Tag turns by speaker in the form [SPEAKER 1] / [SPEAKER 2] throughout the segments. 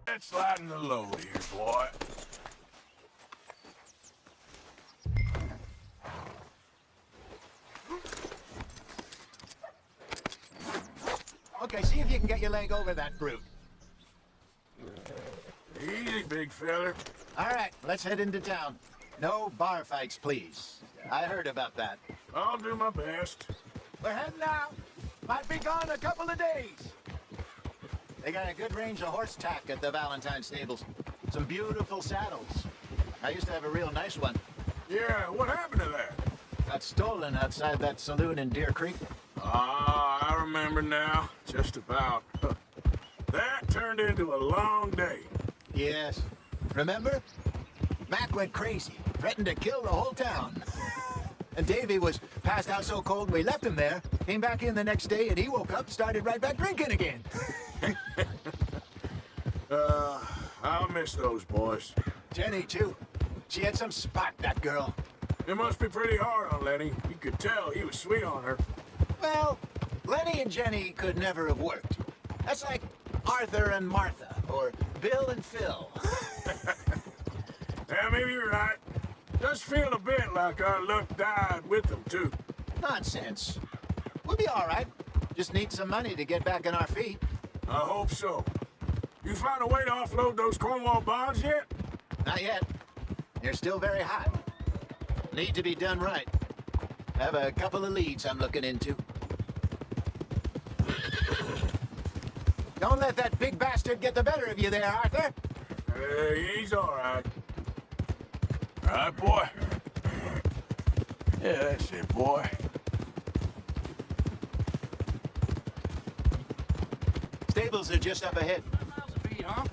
[SPEAKER 1] Let's lighten the load here, boy.
[SPEAKER 2] Okay, see if you can get your leg over that brute.
[SPEAKER 1] Easy, big feller.
[SPEAKER 2] All right, let's head into town. No bar fights, please. I heard about that.
[SPEAKER 1] I'll do my best.
[SPEAKER 2] We're heading out. Might be gone a couple of days. They got a good range of horse tack at the Valentine stables. Some beautiful saddles. I used to have a real nice one.
[SPEAKER 1] Yeah, what happened to that?
[SPEAKER 2] Got stolen outside that saloon in Deer Creek.
[SPEAKER 1] Ah, I remember now. Just about. That turned into a long day.
[SPEAKER 2] Yes. Remember? Mac went crazy, threatened to kill the whole town. And Davy was passed out so cold we left him there, came back in the next day, and he woke up, started right back drinking again.
[SPEAKER 1] I'll miss those boys.
[SPEAKER 2] Jenny, too. She had some spark, that girl.
[SPEAKER 1] It must be pretty hard on Lenny. You could tell he was sweet on her.
[SPEAKER 2] Well, Lenny and Jenny could never have worked. That's like Arthur and Martha, or Bill and Phil.
[SPEAKER 1] Yeah, maybe you're right. Does feel a bit like our luck died with them, too.
[SPEAKER 2] Nonsense. We'll be all right. Just need some money to get back on our feet.
[SPEAKER 1] I hope so. You found a way to offload those Cornwall bonds yet?
[SPEAKER 2] Not yet. They're still very hot. Need to be done right. Have a couple of leads I'm looking into. Don't let that big bastard get the better of you there, Arthur.
[SPEAKER 1] He's all right. All right, boy. Yeah, that's it, boy.
[SPEAKER 2] Stables are just up ahead.
[SPEAKER 3] Miles a beat, huh?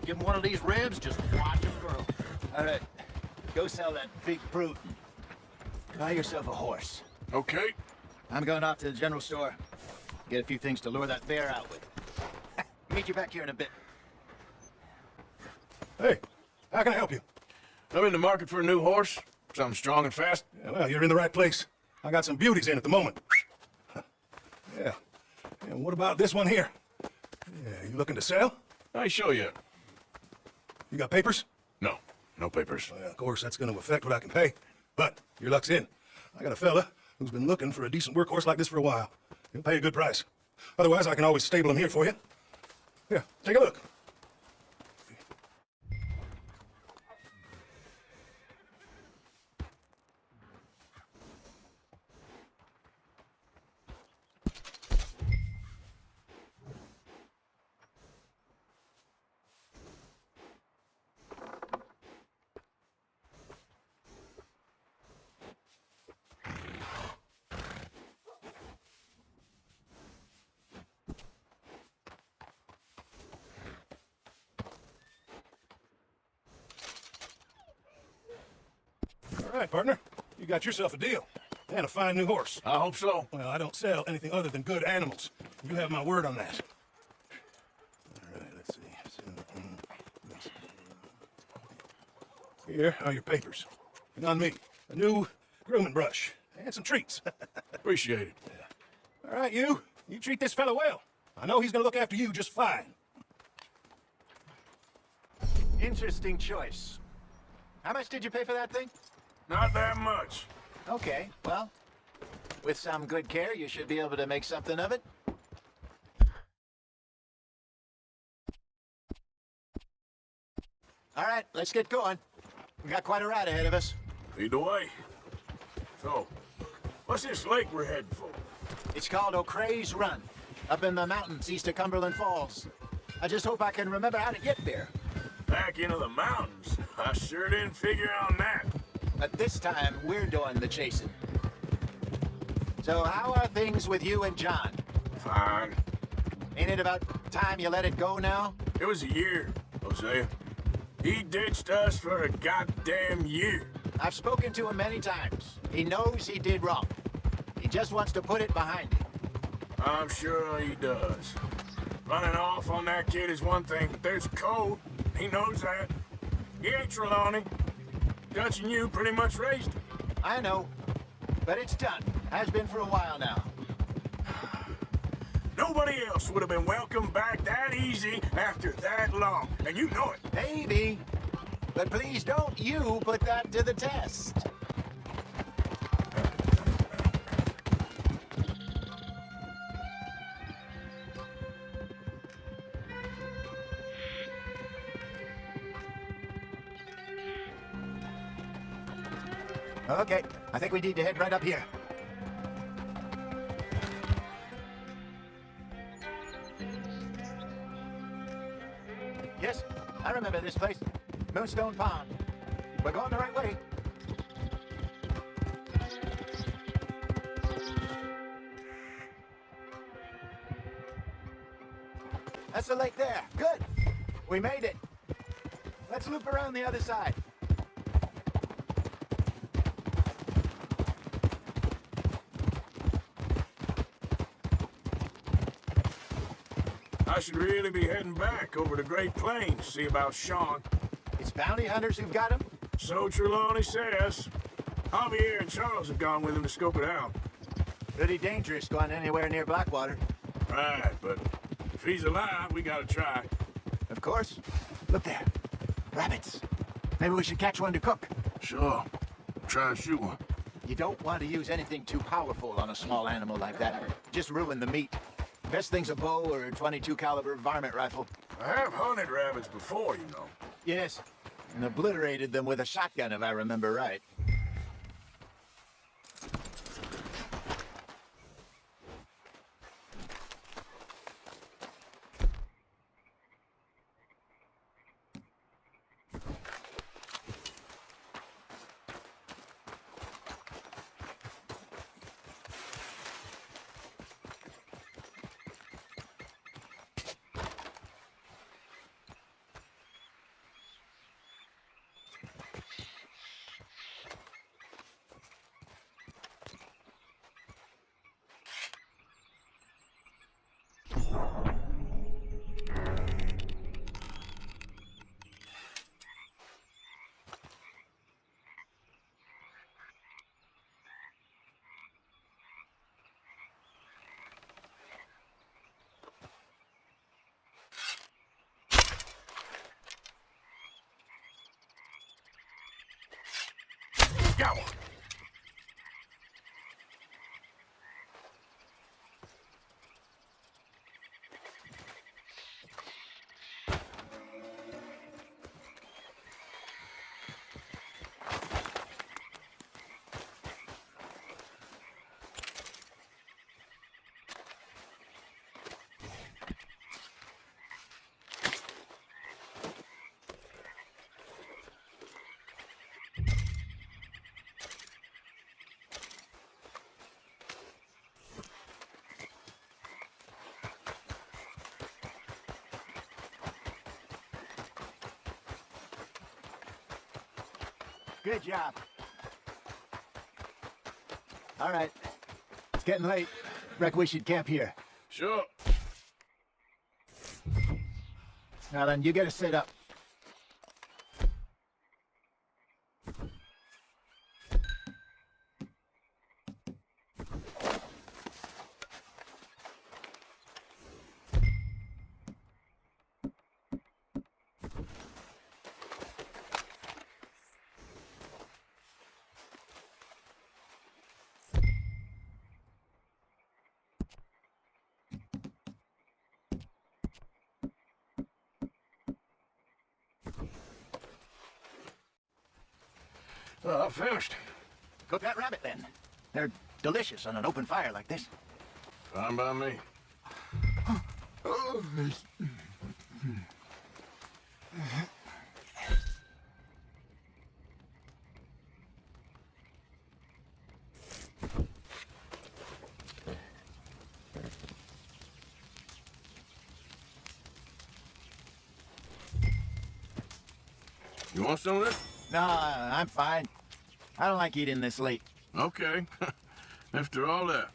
[SPEAKER 3] Give him one of these ribs, just watch him grow.
[SPEAKER 2] All right. Go sell that big brute. Buy yourself a horse.
[SPEAKER 1] Okay.
[SPEAKER 2] I'm going off to the general store. Get a few things to lure that bear out with. Meet you back here in a bit.
[SPEAKER 4] Hey, how can I help you?
[SPEAKER 1] I'm in the market for a new horse. Something strong and fast.
[SPEAKER 4] Yeah, well, you're in the right place. I got some beauties in at the moment. Yeah. And what about this one here? Yeah, you looking to sell?
[SPEAKER 1] I show you.
[SPEAKER 4] You got papers?
[SPEAKER 1] No, no papers.
[SPEAKER 4] Well, of course, that's going to affect what I can pay. But your luck's in. I got a fella who's been looking for a decent workhorse like this for a while. He'll pay a good price. Otherwise, I can always stable him here for you. Here, take a look. All right, partner. You got yourself a deal. And a fine new horse.
[SPEAKER 1] I hope so.
[SPEAKER 4] Well, I don't sell anything other than good animals. You have my word on that. All right, let's see. Here are your papers. And on me, a new grooming brush and some treats.
[SPEAKER 1] Appreciate it.
[SPEAKER 4] All right, you treat this fella well. I know he's gonna look after you just fine.
[SPEAKER 2] Interesting choice. How much did you pay for that thing?
[SPEAKER 1] Not that much.
[SPEAKER 2] Okay, well, with some good care, you should be able to make something of it. All right, let's get going. We got quite a ride ahead of us.
[SPEAKER 1] Lead the way. So, what's this lake we're heading for?
[SPEAKER 2] It's called O'Creagh's Run, up in the mountains east of Cumberland Falls. I just hope I can remember how to get there.
[SPEAKER 1] Back into the mountains. I sure didn't figure on that.
[SPEAKER 2] But this time, we're doing the chasing. So how are things with you and John?
[SPEAKER 1] Fine.
[SPEAKER 2] Ain't it about time you let it go now?
[SPEAKER 1] It was a year, Hosea. He ditched us for a goddamn year.
[SPEAKER 2] I've spoken to him many times. He knows he did wrong. He just wants to put it behind him.
[SPEAKER 1] I'm sure he does. Running off on that kid is one thing, but there's code. He knows that. He ain't Trelawney. Dutch and you pretty much raised him.
[SPEAKER 2] I know, but it's done. Has been for a while now.
[SPEAKER 1] No else would have been welcomed back that easy after that long. And you know it.
[SPEAKER 2] Maybe. But please don't you put that to the test. Okay, I think we need to head right up here. Yes, I remember this place. Moonstone Pond. We're going the right way. That's the lake there. Good. We made it. Let's loop around the other side.
[SPEAKER 1] I should really be heading back over the Great Plains, see about Sean.
[SPEAKER 2] It's bounty hunters who've got him?
[SPEAKER 1] So Trelawney says. Javier and Charles have gone with him to scope it out.
[SPEAKER 2] Pretty dangerous going anywhere near Blackwater.
[SPEAKER 1] Right, but if he's alive, we gotta try.
[SPEAKER 2] Of course. Look there. Rabbits. Maybe we should catch one to cook.
[SPEAKER 1] Sure. Try and shoot one.
[SPEAKER 2] You don't want to use anything too powerful on a small animal like that. Just ruin the meat. Best thing's a bow or a .22 caliber varmint rifle.
[SPEAKER 1] I have hunted rabbits before, you know.
[SPEAKER 2] Yes, and obliterated them with a shotgun if I remember right.
[SPEAKER 1] Got one.
[SPEAKER 2] Good job. All right. It's getting late. Reckon we should camp here.
[SPEAKER 1] Sure.
[SPEAKER 2] Now then, you get to sit up.
[SPEAKER 1] Well, I'm finished.
[SPEAKER 2] Cook that rabbit then. They're delicious on an open fire like this.
[SPEAKER 1] Fine by me. You want some of this?
[SPEAKER 2] No, I'm fine. I don't like eating this late.
[SPEAKER 1] Okay. After all that.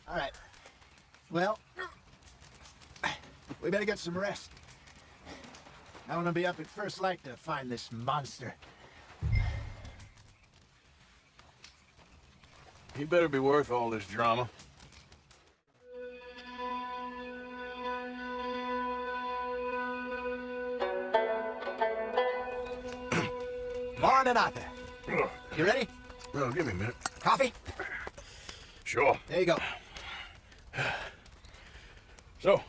[SPEAKER 2] All right. Well, we better get some rest. I want to be up at first light to find this monster.
[SPEAKER 1] He better be worth all this drama.
[SPEAKER 2] Morning, Arthur. You ready?
[SPEAKER 1] Well, give me a minute.
[SPEAKER 2] Coffee?
[SPEAKER 1] Sure.
[SPEAKER 2] There you go.
[SPEAKER 1] So,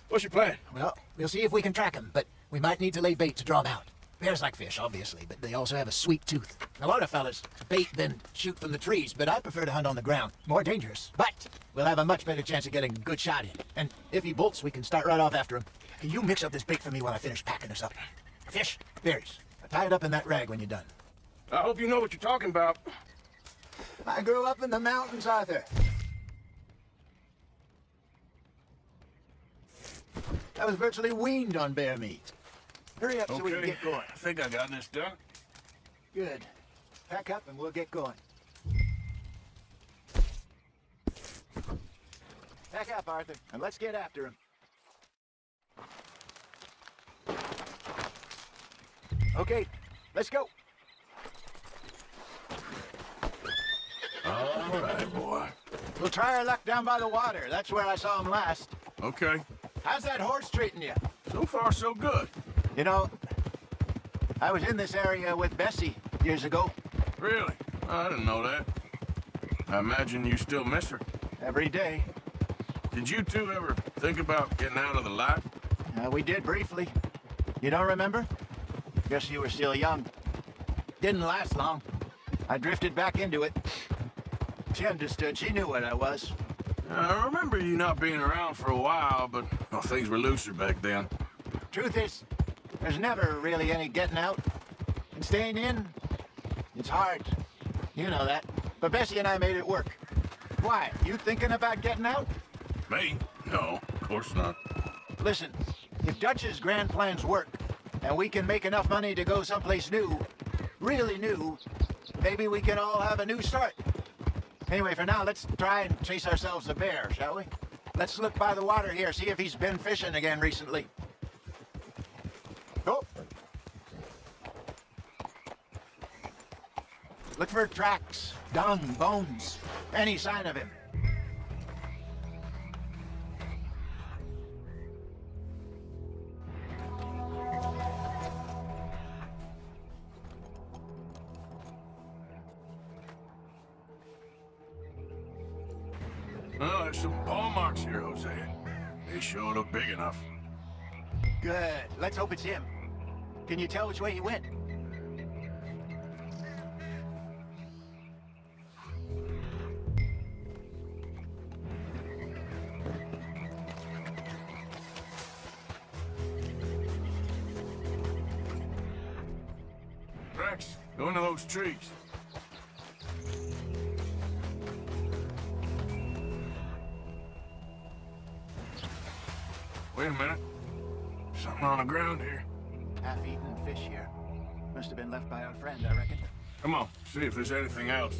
[SPEAKER 1] what's your plan?
[SPEAKER 2] Well, we'll see if we can track them, but we might need to lay bait to draw them out. Bears like fish, obviously, but they also have a sweet tooth. A lot of fellas bait then shoot from the trees, but I prefer to hunt on the ground. More dangerous. But we'll have a much better chance of getting a good shot in. And if he bolts, we can start right off after him. Can you mix up this bait for me while I finish packing this up? Fish? Berries. Tie it up in that rag when you're done.
[SPEAKER 1] I hope you know what you're talking about.
[SPEAKER 2] I grew up in the mountains, Arthur. I was virtually weaned on bear meat. Hurry up so we can get going.
[SPEAKER 1] I think I got this done.
[SPEAKER 2] Good. Pack up and we'll get going. Pack up, Arthur, and let's get after him. Okay, let's go.
[SPEAKER 1] All right, boy.
[SPEAKER 2] We'll try our luck down by the water. That's where I saw him last.
[SPEAKER 1] Okay.
[SPEAKER 2] How's that horse treating you?
[SPEAKER 1] So far, so good.
[SPEAKER 2] You know, I was in this area with Bessie years ago.
[SPEAKER 1] Really? I didn't know that. I imagine you still miss her.
[SPEAKER 2] Every day.
[SPEAKER 1] Did you two ever think about getting out of the life?
[SPEAKER 2] We did briefly. You don't remember? Guess you were still young. Didn't last long. I drifted back into it. She understood. She knew what I was.
[SPEAKER 1] I remember you not being around for a while, but well, things were looser back then.
[SPEAKER 2] Truth is, there's never really any getting out. And staying in, it's hard. You know that. But Bessie and I made it work. Why? You thinking about getting out?
[SPEAKER 1] Me? No, of course not.
[SPEAKER 2] Listen, if Dutch's grand plans work, and we can make enough money to go someplace new, really new, maybe we can all have a new start. Anyway, for now, let's try and chase ourselves a bear, shall we? Let's look by the water here, see if he's been fishing again recently. Oh. Look for tracks, dung, bones, any sign of him.
[SPEAKER 1] Well, there's some paw marks here, Jose. They sure look big enough.
[SPEAKER 2] Good. Let's hope it's him. Can you tell which way he went?
[SPEAKER 1] Rex, go into those trees. Wait a minute. Something on the ground here.
[SPEAKER 2] Half-eaten fish here. Must have been left by our friend, I reckon.
[SPEAKER 1] Come on, see if there's anything else.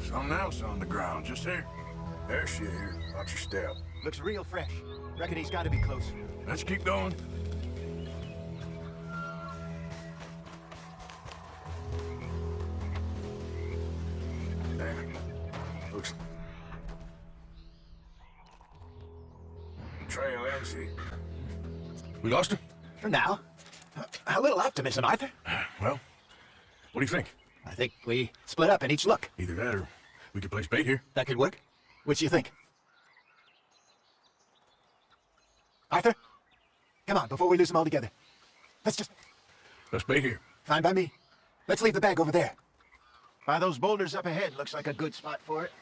[SPEAKER 1] Something else on the ground, just here. There's shit here. Watch your step.
[SPEAKER 2] Looks real fresh. Reckon he's got to be close.
[SPEAKER 1] Let's keep going. Damn it. Looks... Trail empty. We lost him?
[SPEAKER 2] For now. A little optimism, Arthur.
[SPEAKER 1] Well, what do you think?
[SPEAKER 2] I think we split up and each look.
[SPEAKER 1] Either that or we could place bait here.
[SPEAKER 2] That could work. Which you think? Arthur? Come on, before we lose them all together. Let's
[SPEAKER 1] bait here.
[SPEAKER 2] Fine by me. Let's leave the bag over there. By those boulders up ahead, looks like a good spot for it.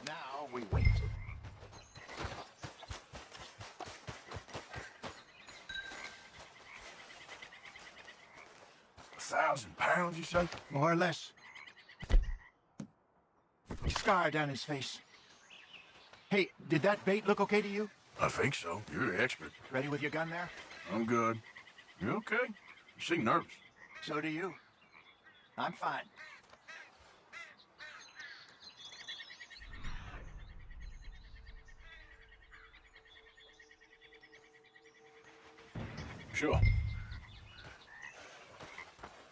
[SPEAKER 2] Now we wait.
[SPEAKER 1] 1,000 pounds, you say?
[SPEAKER 2] More or less. Scar down his face. Hey, did that bait look okay to you?
[SPEAKER 1] I think so. You're the expert.
[SPEAKER 2] Ready with your gun there?
[SPEAKER 1] I'm good. You okay? You seem nervous.
[SPEAKER 2] So do you. I'm fine.
[SPEAKER 1] Sure.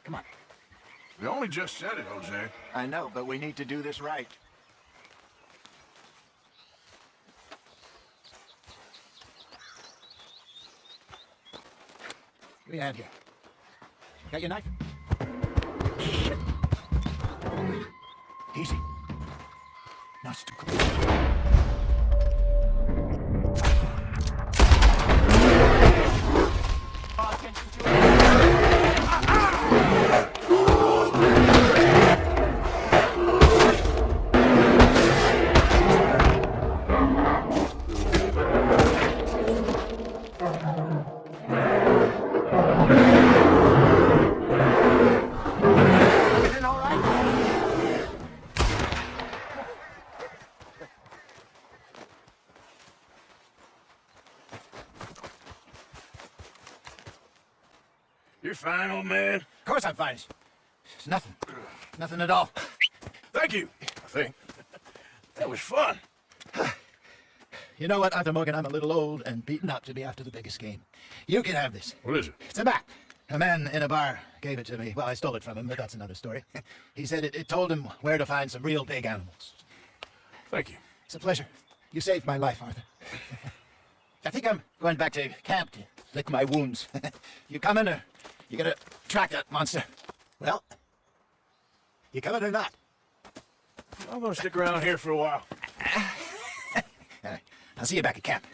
[SPEAKER 2] Come on.
[SPEAKER 1] We only just said it, Jose.
[SPEAKER 2] I know, but we need to do this right. Give me a hand here. Got your knife? Shit. Easy. Not too close.
[SPEAKER 1] You're fine, old man.
[SPEAKER 2] Of course I'm fine. It's nothing. Nothing at all.
[SPEAKER 1] Thank you, I think. That was fun.
[SPEAKER 2] You know what, Arthur Morgan? I'm a little old and beaten up to be after the biggest game. You can have this.
[SPEAKER 1] What is it?
[SPEAKER 2] It's a map. A man in a bar gave it to me. Well, I stole it from him, but that's another story. He said it told him where to find some real big animals.
[SPEAKER 1] Thank you.
[SPEAKER 2] It's a pleasure. You saved my life, Arthur. I think I'm going back to camp to lick my wounds. You coming, or you gonna track that monster? Well, you coming or not?
[SPEAKER 1] I'm gonna stick around here for a while.
[SPEAKER 2] All right. I'll see you back at camp.